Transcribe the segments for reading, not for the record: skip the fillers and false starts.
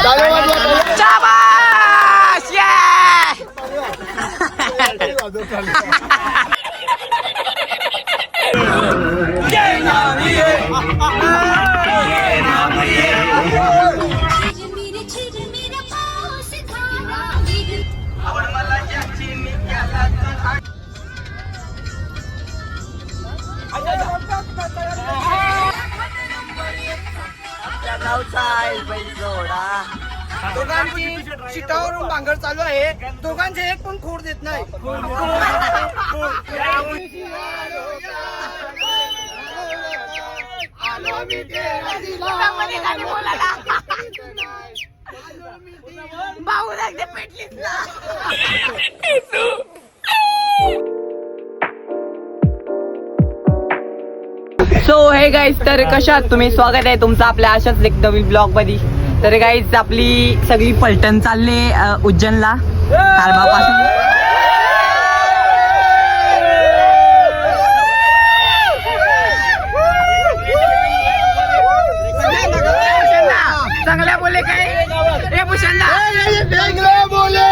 शाबाश दोघांची शिटावरून भांगड चालू आहे. दोघांचे एक पण खोड देत नाही. भाऊ लागते पेटलीच ना. सो हे गाईज, तर कशात तुम्ही? स्वागत आहे तुमचं आपल्या अशाच एक नवीन ब्लॉग मध्ये. तर गाईज आपली सगळी पलटण चालले उज्जैनला पासून. चांगल्या बोले काय हे भूषणला बोले.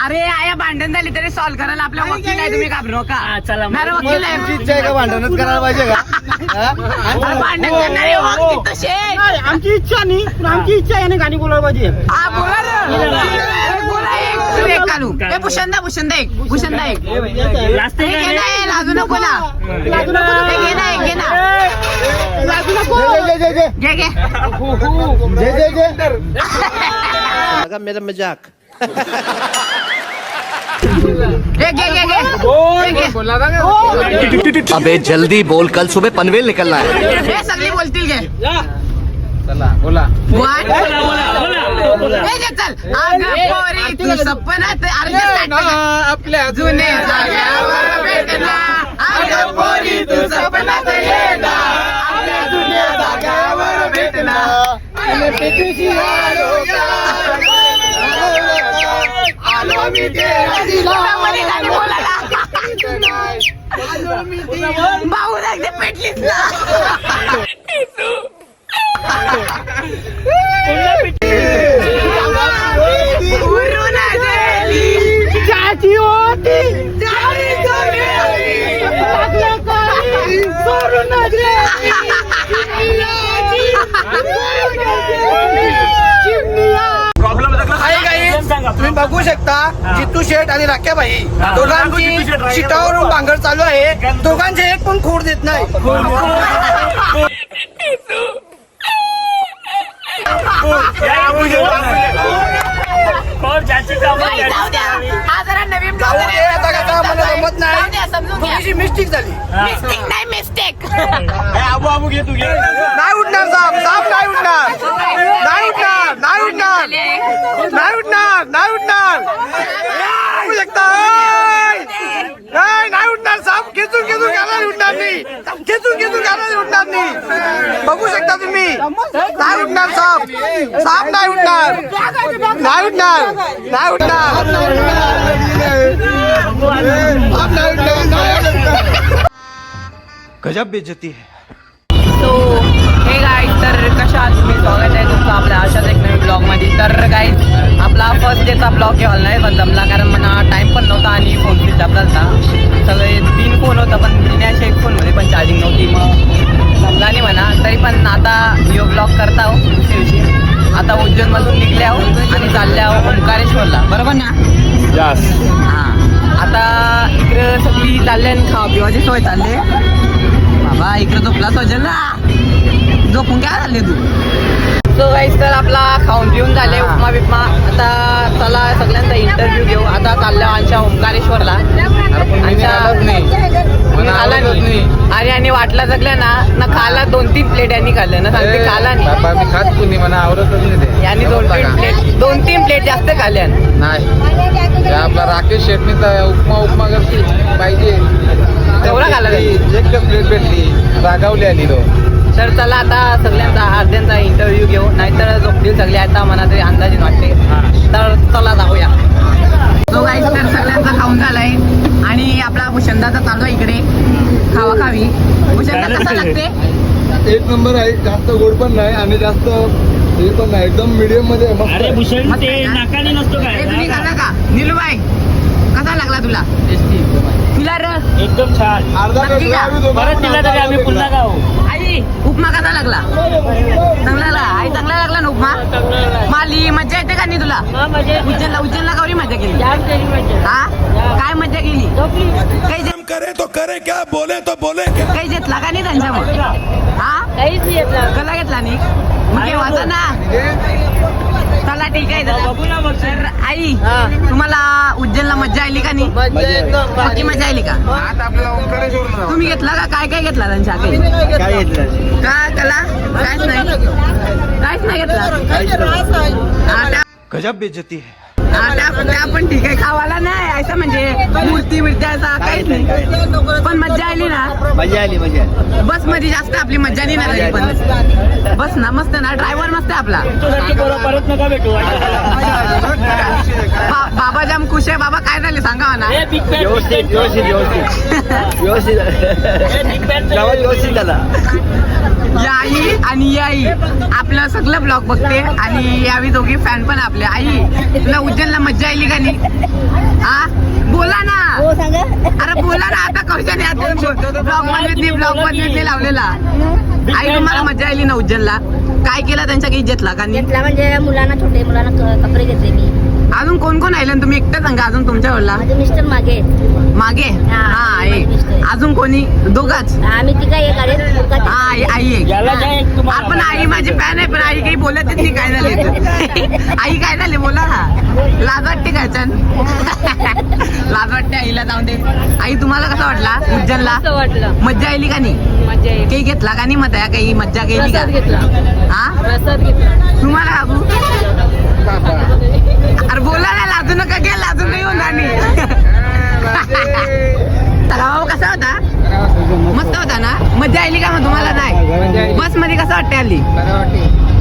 अरे आया भांडण झाली तरी सॉल्व्ह करायला आपला वकील आहे. तुम्ही घाबरू नका. चला वकील आहे. इच्छा आहे का भांडणच करायला पाहिजे का? भांडण करणारे वकील तसे. आमची इच्छा नाही, पण आमची इच्छा याने गाणी बोलायला पाहिजे. हा बोला ना. बोला एक काढू. हे भूषणदा एक हे घे ना, लाजू नको ना. हे घे ना, घे ना. घे मेरा मजाक. अबे जल्दी बोल, कल सुबह पनवेल निकलना है. हे सगळी बोलतील घे. चला बोला. चल अगं पोरी तू सपनात आपल्या जुने जाग्यावर भेटला. अगं पोरी तू सपनात येणार. आपल्या जुन्या जाग्यावर भेटला. आलो मी भाऊ लागते पेटलीच ना. तुम्ही बघू शकता जितू शेठ आणि राख्याबाई दोघांची शिटावरून भांगड चालू आहे. दोघांचे एक पण खोड देत नाही. हा जरा नवीन जमत नाही. थोडीशी मिस्टेक झाली. मिस्टेक नाही उठणार साप नाही उठणार. बघू शकता. नाही उठणार साप. खेचून घालायला उठणार नाही. बघू शकता तुम्ही. नाही उठणार साप नाही उठणार. गजब बेइज्जती है. सो हे गाईज, तर कशा आहात तुम्ही? स्वागत आहे तुमचं आपल्या अशाच एक नवीन ब्लॉगमध्ये. तर गाईज आपला फर्स्ट डेचा ब्लॉग केव्हा नाही पण जमला, कारण मला टाईम पण नव्हता आणि फोन स्विच आपला होता. सगळे 3 फोन होता, पण पिण्याच्या 1 फोनमध्ये पण चार्जिंग नव्हती. मग जमला नाही म्हणा. तरी पण आता व्हिडिओ ब्लॉग करता हो दुसऱ्या दिवशी. आता उज्जैनमधून निघले आहो आणि चालले आहो ओंकारेश्वरला, बरोबर ना? हां, आता इकडं सगळी चालले आणि खावा पिवाची सोय चालली. बाबा इकडे झोपला सोजल ना. झोपून काय झाले तू? सो गाईस, तर आपला खाऊन पिऊन झाले उपमा बिपमा. आता चला सगळ्यांचा इंटरव्ह्यू घेऊ. आता चालल्या आमच्या ओंकारेश्वरला. आणि यांनी वाटला जगल्या ना खाला 2-3 प्लेट यांनी खाल्लं ना. सांगते खाला नाही. मी खात कुणी मला आवडतच नाही. यांनी 2-3 प्लेट जास्त खाल्ल्या नाही. आपला राकेश शेटणी तर उपमा करते पाहिजे तेवढा खाल्ला. एक प्लेट भेटली, रागावली आली तो. तर चला आता सगळ्यांचा अर्ध्यांचा इंटरव्ह्यू घेऊ, नाहीतर झोपतील सगळे आता मला तरी अंदाजे वाटते. तर चला जाऊया. तो गाईस, तर सगळ्यांचा खाऊन झालाय आणि आपला भूषणदाचा चालू आहे इकडे खावा खावी. भूषणदा कसा लागते? पण नाही आणि जास्त हे पण नाही, एकदम मीडियम मध्ये मस्त अरे आहे. भूषण ते नाकाने नसतो हे तुम्ही काय खाल्ला का निलूबाई कसा लागला तुला तुला र एकदम छान. अर्धा नक्की का? आम्ही दोघं परत पण दिला तरी आम्ही पुन्हा गाव. आई उपमा कसा लागला चांगला लागला आई चांगला लागला ना उपमा माली मज्जा येते का नाही तुला उज्जैनला गौरी मजा केली हा काय मजा केली काही करे तो करे क्या बोले तो बोले क्या काही घेतला का नाही त्यांच्यामुळे हा काहीच नाही येत ना. कला घेतला नाही मग वाचा ना चला ठीक आहे दादा. तर आई तुम्हाला उज्जैनला मज्जा आली का नाही पक्की मजा आली का तुम्ही घेतला का काय काय घेतला त्यांच्या काही काय घेतलं काय कला काहीच नाही घेतला हा, त्या- गजब बेइज्जती है हा, त्या पण ठीक आहे खावाला नाही असं म्हणजे मूर्ती असा काहीच नाही पण मज्जा आली ना मजा आली बस मध्ये जास्त आपली मज्जा नाही ना तरी पण बस ना मस्त ना ड्रायव्हर मस्त आहे आपला तुझ्यासाठी बरं परत नका भेटू. बाबा जाम खुश आहे बाबा काय झाले सांगा ना ए, big bad, व्यवस्थित व्यवस्थित व्यवस्थित व्यवस्थित ए, big bad चं- गावात व्यवस्थित झाला. या आई आणि या आई आपलं सगळं ब्लॉग बघते आणि यावी दोघी फॅन पण आपल्या आई तुला उज्जैनला मज्जा आली का नाही हा बोला ना हो सांगा. अरे बोला ना आता कौशल ब्लॉग मध्ये लावलेला आई तुम्हाला मजा आली ना उज्जैनला काय केलं त्यांच्या काही घेतला का नाही घेतला म्हणजे मुलांना छोटे मुलांना कपडे घेतले मी. अजून कोण कोण आले तुम्ही एकटं सांगा अजून तुमच्या वडला माझे मिस्टर मागे आहेत. मागे हा, हा माझे आहे मिस्टर. अजून कोणी दोघाच आम्ही तिघा एक गाडीत मुलगा तिघा. हा आई आहे याला काय तुम्हाला आपण आई माझी फॅन आहे पण आई काही बोलतच नाही काय झाले आई काय झाले बोला ना लाज वाटते काय छान लाज वाटते आईला जाऊन दे आई तुम्हाला कसा वाटला उज्जैनला असं वाटलं मज्जा आली का नाही मजा येईल. काही घेतला का नाही मग काही मज्जा केली का प्रसाद घेतला हा प्रसाद घेतला. तुम्हाला बाबू अरे बोला ना लाजू नका घ्या लाजून नाही होणार नाही चला भाऊ कसा होता मस्त होता ना मजा आली का मग तुम्हाला नाही बस मध्ये कसं वाटते आली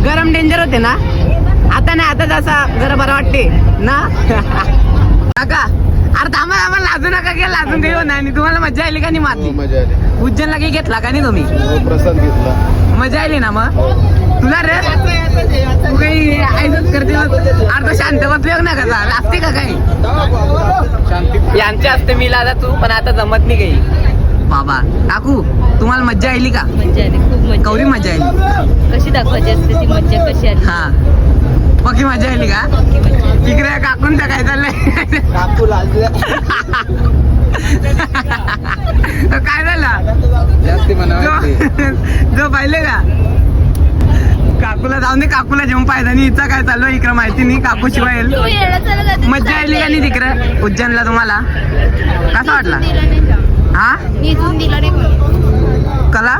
गरम डेंजर होते ना आता नाही आता जसा जरा बरं वाटते ना काका अरे थांबा थांबा लाजू नका घ्या लाजून काही होणार नाही तुम्हाला मजा आली का नाही मारली मजा आली. उज्जैनला काही घेतला का नाही तुम्ही प्रसाद घेतला. मजा आली ना मग तुला रे तू काही ऐकत करते अर्ध शांत बसले ना कसा लागते का काही यांचे असते मी लादा तू पण आता जमत नाही काही बाबा काकू तुम्हाला मज्जा आली का मजा आली खूप मजा कवरी मजा आली आली. कशी दाखवायची असते ती मज्जा कशी आली हा पक्की मजा आली का इकडे काकून काय चाललंय काकू लाजल्या. काय झालं जास्ती म्हणावं. जो पाहिले का काकूला जाऊन दे काकूला जेवण पाहिजे आणि हिचा काय चालू आहे इकडं माहिती नाही काकू शिवाय येईल. मज्जा आली का नाही तिकडे उज्जैनला तुम्हाला कसा वाटला हा कला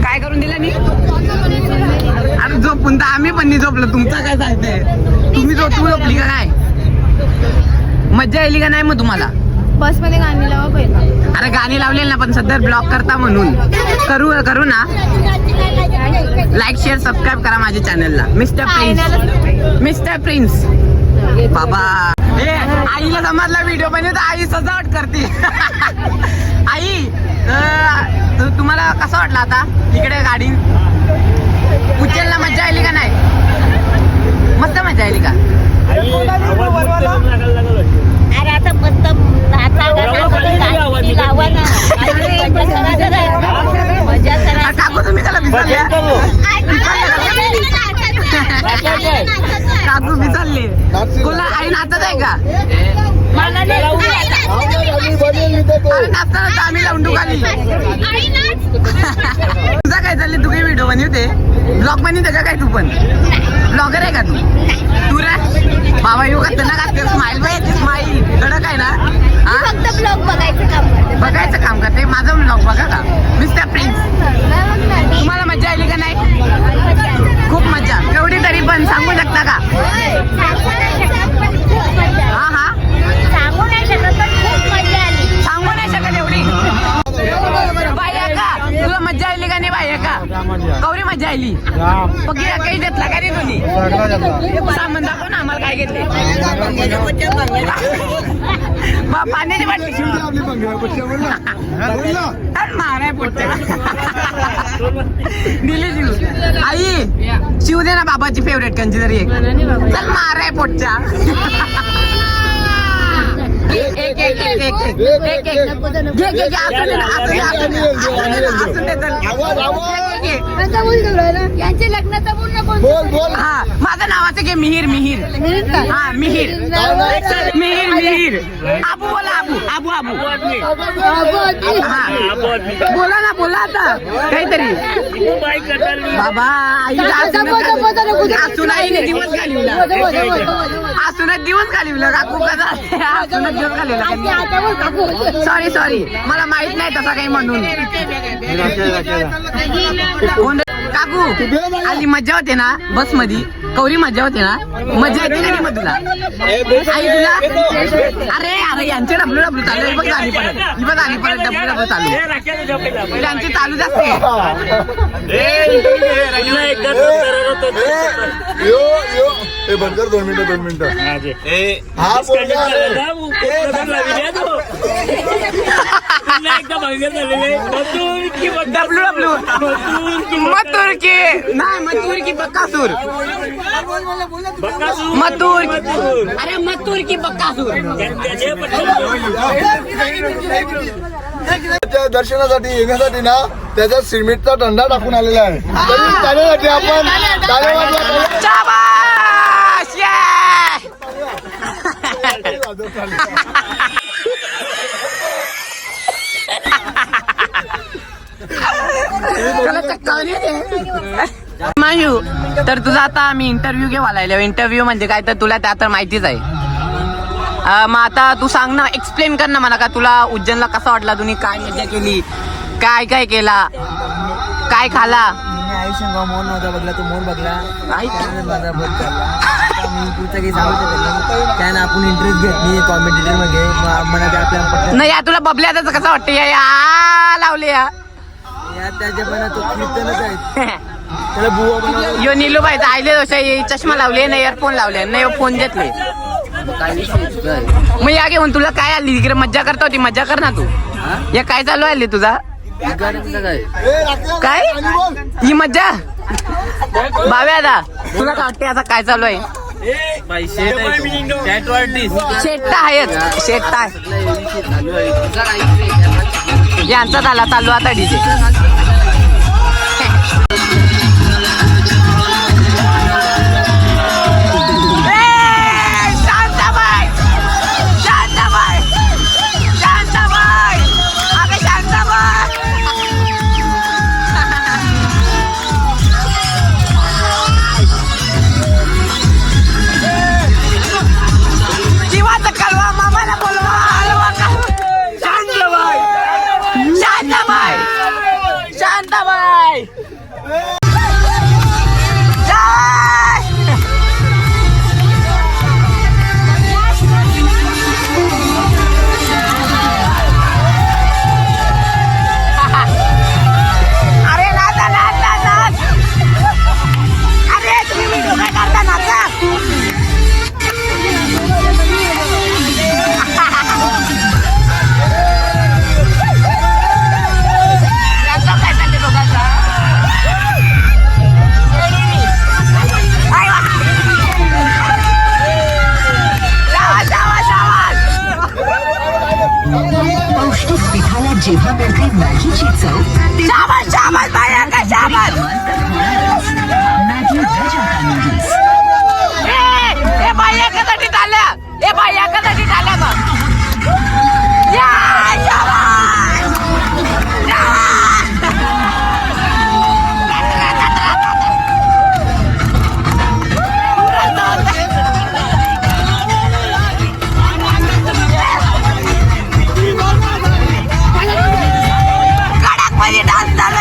काय करून दिला नी अरे झोपून तर आम्ही पण नाही झोपलो तुमचं काय सांगते तुम्ही तू झोपली का काय मज्जा आली का नाही मग तुम्हाला बस मध्ये गाणी लावा पहिला. अरे गाणी लावलेली ना पण सध्या ब्लॉक करता म्हणून करू ना लाईक शेअर सबस्क्राईब करा माझ्या चॅनलला मिस्टर प्रिन्स बाबा ए आईला समजला व्हिडिओ बनवतो आई सजावट करते आई तुम्हाला कसं वाटलं आता इकडे गाडी उज्जैनला मजा आली का नाही मस्त मजा आली का आई, आवाज मुक्त करून नाकाला लागला होता. अरे आता मस्त मजा करा. काकू तुम्ही त्याला बघेल का विचारले तो? काकू विचारले कोणा आई नाचत आहे का मला नाही अरे नाचताना तर आम्ही लावून खाली तुझा काय चालले तू काही व्हिडिओ बनवते ब्लॉग बनवते का काय तू पण ब्लॉगर आहे का तू रे बाबा येऊ का ना का स्माईल पाहिजे स्माईल कडक आहे ना हा फक्त ब्लॉग बघायचं काम करते. बघायचं काम करते माझं ब्लॉग बघा का मिस्टर प्रिन्स तुम्हाला मजा आली का नाही खूप मजा केवढी तरी पण सांगू शकता का हा हा सांगू नाही शकत पण खूप मजा आली. सांगू नाही शकत एवढी बाया का तुला मजा आली का नाही बाया का कवरी मजा आली पक्की काही घेतला का रे तुम्ही सामान दाखव ना आम्हाला काय घेतले पाण्याची बाटली शिवते आपली पंगड पट्ट्या बोल ना बोल ना. माराय पोटच्या दिली शिव आई शिव दे ना बाबाची फेवरेट कंची तरी एक चल माराय पोटच्या एक एक एक एक एक एक एक घे घे घे असू दे ना, असू दे चल. आवाज आवाज घे, घे. यांचे लग्नाचा बोल ना बोल बोल. हा माझं नावाचं घे मिहीर मिहीर हा मिहीर मिहीर मिहीर आबू बोला आबू आबू आबू हा बोला ना बोला आता काहीतरी बाबा असून आईने दिवस घालवला असूनच दिवस घालवला काकू कसा असूनच दिवस घालवला सॉरी सॉरी मला माहित नाही तसा काही म्हणून कोण काकू आली मजा होते ना बस मध्ये कवरी मजा होते ना मजा येते ना मग तुला आई तुला अरे अरे यांचे डब्ल्यू डब्ल्यू चालू आहे बघ आली परत डब्ल्यू डब्ल्यू चालू त्यांचे चालू जास्त यो यो हे बंद कर 2 मिनिटं हा बोल डब्ल्यू डब्ल्यू मथुर की नाही मथुर की बक्कासूर मथुर अरे मथुर की बक्कासूर त्याच्या दर्शनासाठी येण्यासाठी ना त्याचा सिमेंटचा डंडा टाकून आलेला आहे तरी त्याच्यासाठी आपण टाळ्या वाजवा. शाबाश मायू तर तुझा आता आम्ही इंटरव्ह्यू घेवायला इंटरव्ह्यू म्हणजे काय तर तुला त्या तर माहितीच आहे मग आता तू सांग ना एक्सप्लेन कर ना मला का तुला उज्जैनला कसा वाटला तुम्ही काय मजा केली काय काय केला काय खाला मोर नव्हता बघला तो मोर बघला काय मी तुझं काही सांगू शकत नाही त्यानं आपण इंटरेस्ट घेतली कॉम्पिटिटर मध्ये म्हणा ते आपल्याला नाही या तुला बबल्याचं कसं वाटतं या लावले या त्याच्या पण तो कीर्तनच आहे त्याला बुवा बनवलं. यो नीलू बाई आयले चष्मा लावले ना इयरफोन लावले नाही फोन घेतले मग या घेऊन तुला काय आली इकडे मज्जा करता होती मज्जा कर ना तू या काय चालू आहे तुझा काय ही मज्जा भाव्या आता तुला काय वाटते आता काय चालू आहे शेट्टा आहेत शेट्टा यांचा झाला चालू आता डीजे शांताबाई अरे नाचा नाचा नाच अरे तुम्ही व्हिडिओ काय करता नाचा पौष्टिक पिठाला जेव्हा मिळते मॅगीची चव शाबास शाबास बाया का शाबास मॅगी रजाका नूडल्स. ए बाया कधी चालल्या ए बाया कधी चालल्या मग या शाबास कडक मध्ये डान्स चालू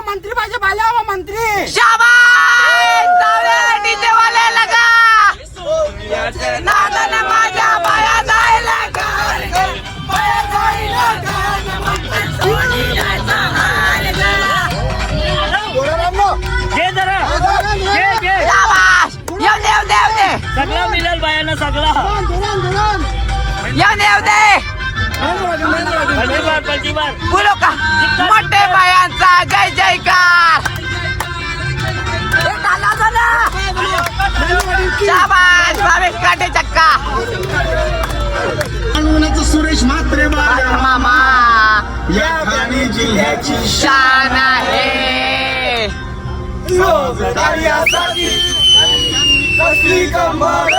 मंत्री पाहिजे बाल्याबा मंत्री माझ्या बाया जायला घे जरा घे सगळा मिळेल बायांना सगळा पंजीबार बोलो का मोठे बायांचा जय जयकार शाबास भावेश काटे चक्का सुरेश म्हात्रे मामा या ठाणे जिल्ह्याची शान आहे कार्यासाठी कसली कंबर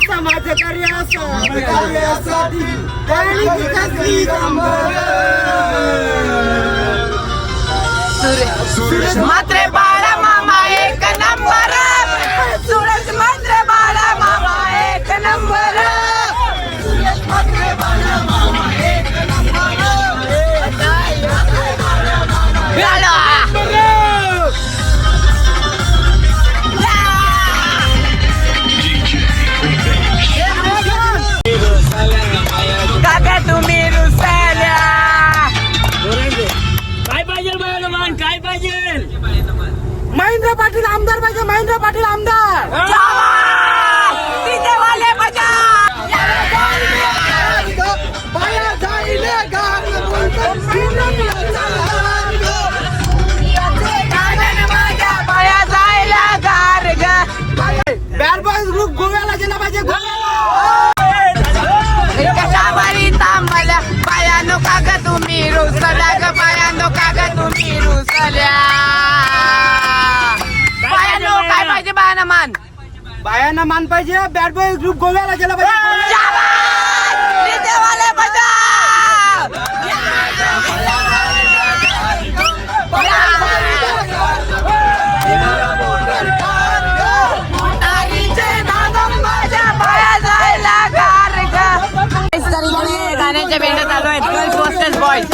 समाज कार्यासाठी कसली कंबर सुरेश म्हात्रे बाळा मामा एक नंबर सुरेश म्हात्रे बाळा मामा एक नंबर सुरेश म्हात्रे बाळा मामा एक नंबर काका तुम्ही रुसल्या काय पाहिजे बायाला मान काय पाहिजे महेंद्र पाटील आमदार पाहिजे महेंद्र पाटील आमदार तिथे वाले बजा बाया जायला गार ग बॅड बॉयज ग्रुप गोव्याला गेला पाहिजे कशावरी तांबल्या पायानो काग तुम्ही रुसल्या ग पायानो काग तुम्ही रुसल्या पायानो काय पाहिजे बायाना मान बायांना मान पाहिजे बॅड बॉयज ग्रुप गोव्याला गेला पाहिजे तिथे वाले बजा गाण्याच्या भेंड्या चालू आहेत girls versus boys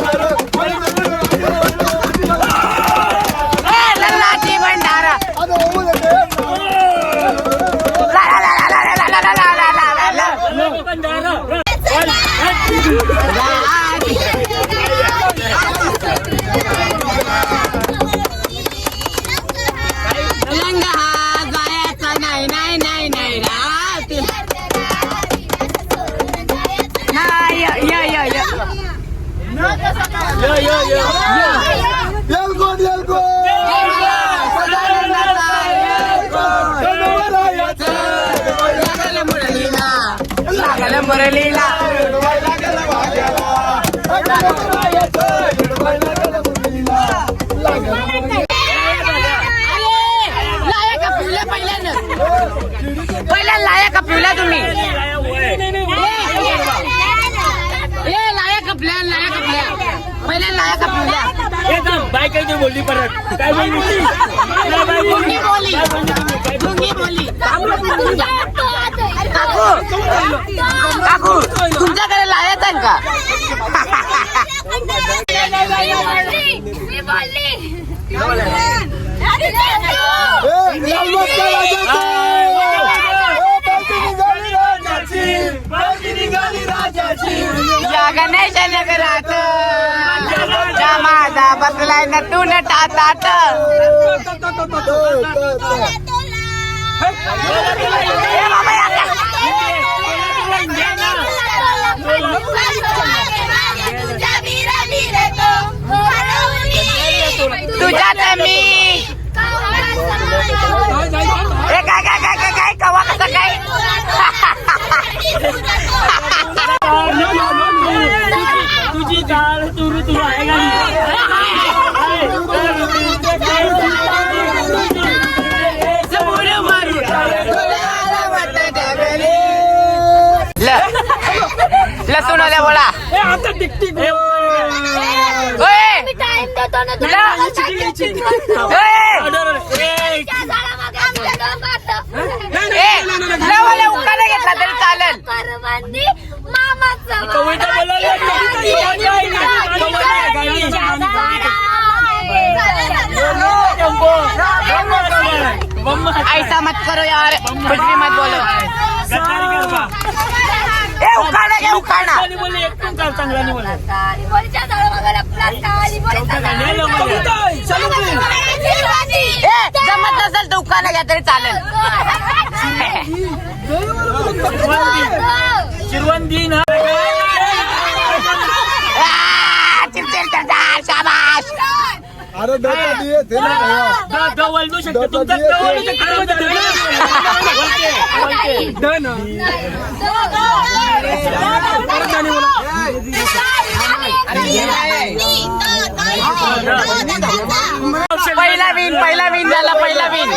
Yelkot Yelkot लागलं मुरलीला लाया का पिवल्या पहिल्या लाया का पिवल्या तुम्ही लाया कपल्या पहिल्या लाया का पिवल्या बाय काय बोलली परत काय बोलली काकू तुमच्याकडे लायाच आहे का मी बोलली या गणेश नगरात माझा बसलाय नटून टाटाट तुझ्यात मी काय कवा कसं काय तुझी चाल तुरु तू आहे लसूण आल्या बोला टाइम देतो ना उकाला घेतला तरी चालेल ऐसा मत करो यार कुछ भी मत बोलो उखाणा घे उखाणा चांगला नाही बोला जमत नसेल तर उखाणा घ्या तरी चालेल चिरवंदी ना शाबाश अरे डोका दिए थे ना भैया डबल दू शकतो तुमचा पहिला विन झाला पहिला विन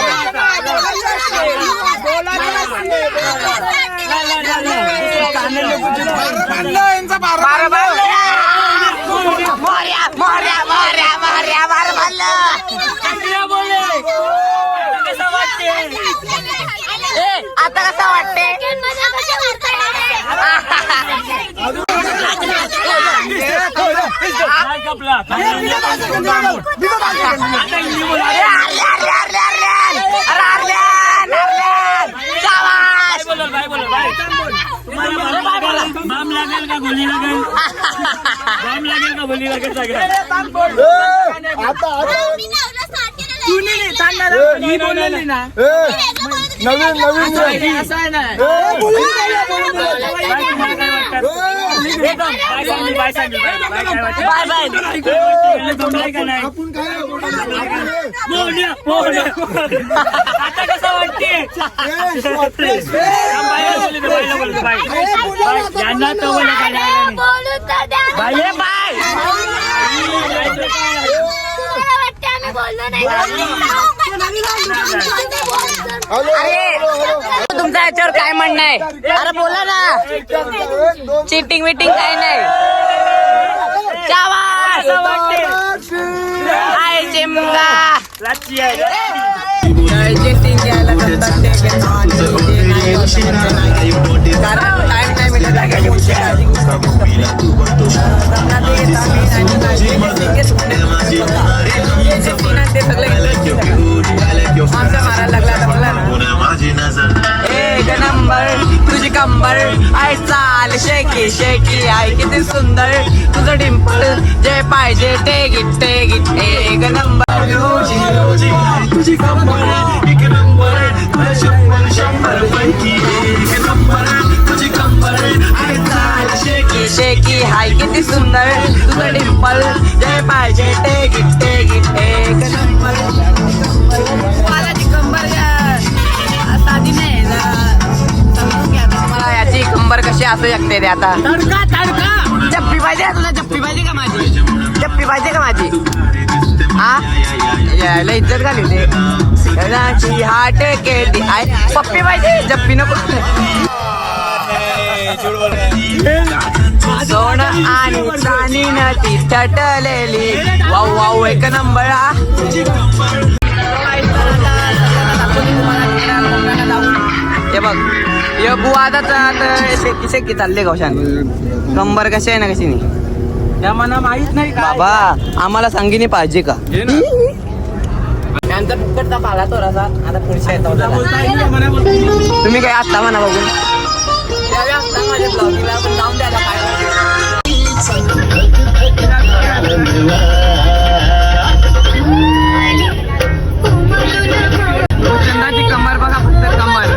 मोर्या मोर्या मोर्या मोर्या बार भरलं आता कसं वाटते बाम लागेल का गोली लागेल बाम लागेल का गोली लागेल सगळ्या आता ही बोललेली ना नवीन असं आहे ना बाय सांगितलं बाय बाय आपण काय आता कसं वाटते यांना तर बोलू तर द्या बाय बाय वाटते आम्ही बोललो नाही अरे तुमच्या याच्यावर काय म्हणणं आहे अरे बोला ना चिटिंग विटिंग काय नाही शाबास आय चिमगा लाची आहे जे सीन घ्यायला करतात ते घेतो आणि जे नाही करतात नाही. कारण टाइम नाही मिळत जागेची गोष्ट आहे. त्यांना ते घेतात आम्ही आणि जे scene आहे ते सगळे आमच्या मारायला लागला आता बघला ना एक नंबर तुझी कंबर आय चाल शेकी शेकी आय किती सुंदर तुझं डिंपल जे पाहिजे ते गिट एक नंबर तुझी कंबर एक नंबर 100 पैकी एक नंबर तुझी कंबर शेकी शेकी हाय किती सुंदर तुझं डिंपल चेटे गिट्टे गिट्टे एक नंबर वाला कंबर साधी नाही समजून घ्या तुम्हाला याची कंबर कशी असू शकते ते आता तडका तडका जप्पी पाहिजे तुला जप्पी पाहिजे का माझी जप्पी पाहिजे का माझी हा यायला इज्जत घाली ते हाट केली आय पप्पी पाहिजे जप्पी नको सोनं आणि चांदी ती तटलेली वाव वाव एक नंबर हे बघ हे बुवा आता शेकी शेकी चालले गौशान कंबर कशी आहे ना कशी नाही त्या मना माहित नाही का बाबा आम्हाला सांगिनी पाहिजे का त्यांचा फुकटचा पाला थोडासा आता पुढच्या येतो तुम्ही काय असता म्हणा बघून त्यावेळी असता माझ्या ब्लॉगिंगला पण जाऊन द्यायला काय चंदाची कमर बघा फक्त कमर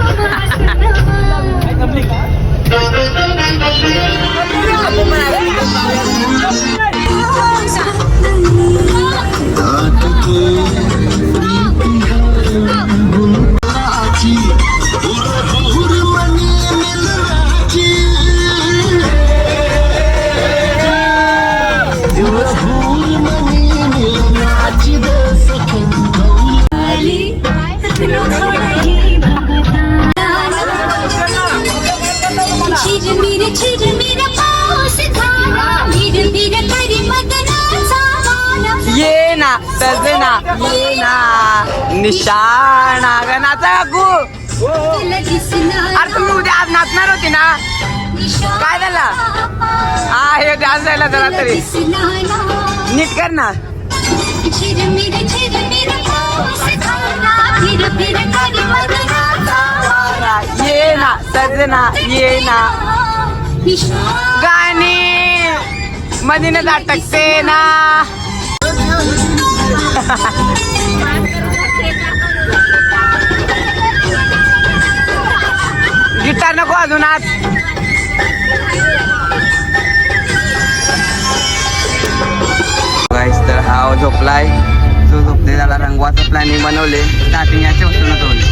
ये ना सजना ये ना निशाणा गणाचा काकू अरे तुम्ही उद्या आज नाचणार होती ना काय झालं हा हे डान्स जायला जरा तरी नीट कर ना ये ना सजना ये ना गाणी मधीने अटकते ना गिटार नको अजून आज तर हा झोपलाय जो झोपते त्याला रंगवाचं प्लॅनिंग बनवले स्टार्टिंग याच्या वस्तू नव्हतं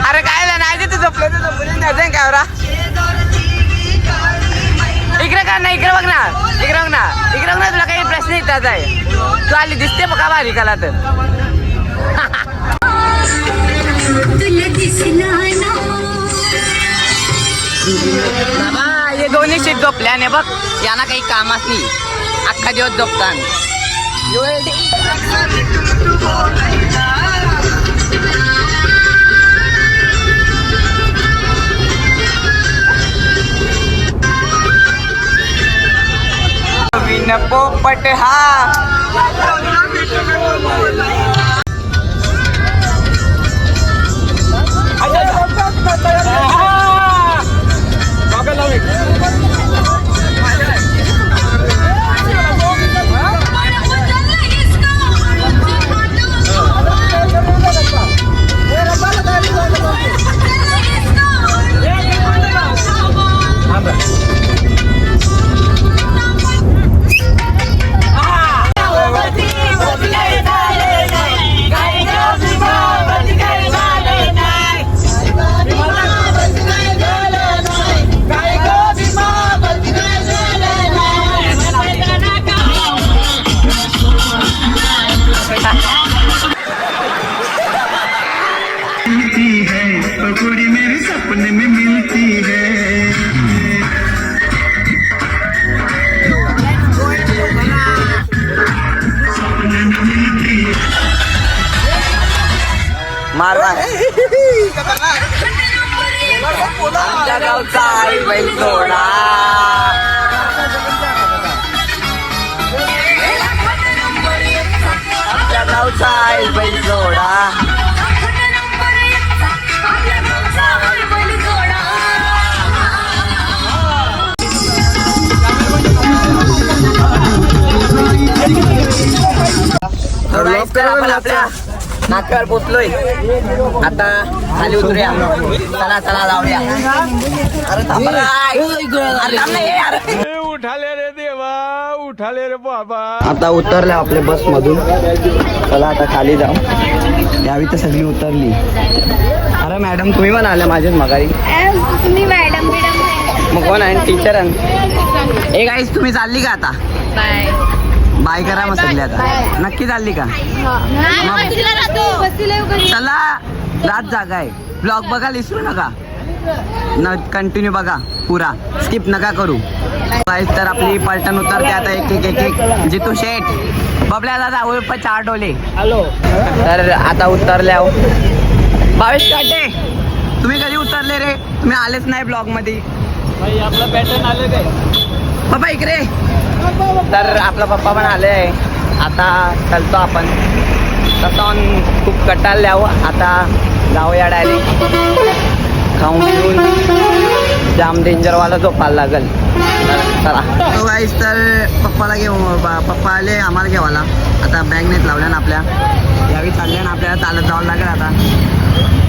अरे काय नाही तू झोपलं तू झोपलं नाही काय बरा इकडे का नाही इकडे बघ ना इकडे बघ ना इकडे बघ ना तुला काही प्रश्न येतात आहे तू आली दिसते बघा भारी कला तर बाबा हे दोन्ही सीट झोपल्याने बघ यांना काही कामाच नाही अख्खा दिवस झोपतात विन पोपट हा पकौड़ी मेरे सपने में मिलती है मारवा आमच्या गावचा आई बैल सोडा आमच्या गावचा आई बैल सोडा तर आपण आपल्या नाक्यावर पोचलोय. आता खाली उतरूया. चला चला जाऊया. अरे थांब रे. अरे थांब ना ये यार. उठाले रे देवा उठाले रे बाबा. आता उतरले आपले बस मधून. चला आता खाली जाऊ. यावी तर सगळी उतरली. अरे मॅडम तुम्ही पण आल्या माझ्याच मगारी. तुम्ही मॅडम मग कोण आहे टीचर आहे. ए गाईस तुम्ही चालली का आता. बाय बाय करा मग सगळे आता. नक्की चालली का. चला रात जागा आहे. ब्लॉग बघा विसरू नका. कंटिन्यू बघा पुरा. स्किप नका करू. तर आपली पलटण उतरते आता एक एक एक एक. जितू शेठ बबल्या दादा उर्फ चार डोले. हॅलो. तर आता उतरल्या. भावेश काटे तुम्ही कधी उतरले रे. तुम्ही आलेच नाही ब्लॉग मध्ये. आपला पॅटर्न आले काय. पप्पा इकडे. तर आपला पप्पा पण आले आहे. आता चलतो आपण. तसं खूप कटाळल्यावर आता जाऊया डायरेक्ट. खाऊन पिऊन जाम डेंजरवाला झोपायला लागल. चला तो गाईस. तर पप्पाला घेऊ. पप्पा आले आम्हाला घेवायला. आता बॅग नेत लावल्या ना आपल्या. यावी चालल्या ना आपल्याला. चालत जावं लागेल आता.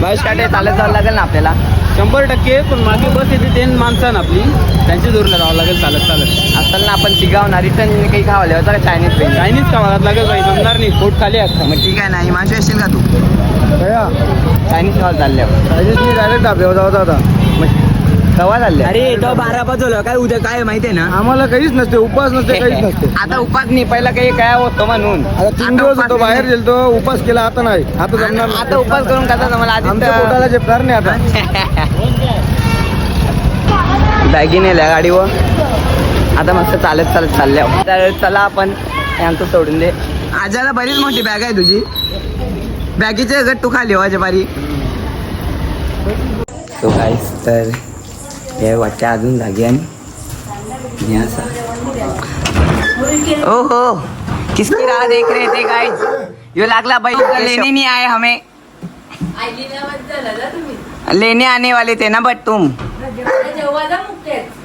महेश काटे चालत जावं लागेल ना आपल्याला. 100%. पण मागे बस येते 10 माणसं आपली. त्यांच्या जोरला जावं लागेल चालत चालत. असल ना आपण तिघावणार. रिटर्न काही खावले होतं का चायनीज पेन. चायनीज खावा लागेल बाई. जमणार नाही. पोट खाली आहे. मग ठीक आहे ना. हिमांशू येशील का तू. चायनीज खावा चालल्यावर. डायरेक्ट डाब्यावर जाऊ आता. कवा चालले. अरे तो 12 वाजवलं काय. उद्या काय माहितीये ना. आम्हाला काहीच नसते. उपास नसते काहीच नसते. आता उपास नाही. पहिला काही काय होतं म्हणून. आता 3 दिवस होतो बाहेर गेलतो. उपास केला आता नाही. आता जमणार नाही. आता उपास करून कसा मला आमच्या पोटाला जेपणार नाही आता. बॅगी नेल्या गाडीवर. आता मस्त चालत चालत चालल्या. तर चला आपण यांचं सोडून दे. आजाला बरीच मोठी बॅग आहे तुझी. बॅगीचे गट्टू खाली वाजे बारी. सो गाईस तर हे वाटच्या अजून जागी आणि असा. ओ हो किसकी राह देख रहे थे गाइस. यो लागला भाई लेने नहीं आए हमें. लेने आने वाले थे ना बट तुम.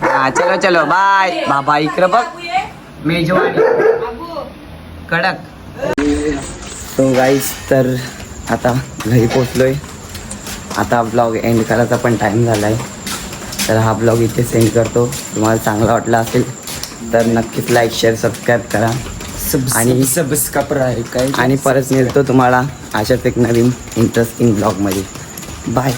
हाँ चलो चलो बाय. बाबा इकडं बघ. मेजवानी कडक. सो गाईस तर आता घरी पोचलोय. आता ब्लॉग एंड करायचा पण टाईम झाला आहे. तर हा ब्लॉग इथे सेंड करतो. तुम्हाला चांगला वाटला असेल तर नक्कीच लाईक शेअर सबस्क्राईब करा. आणि सबस्क्राईब आणि परत मिळतो तुम्हाला अशाच एक नवीन इंटरेस्टिंग ब्लॉगमध्ये. बाय.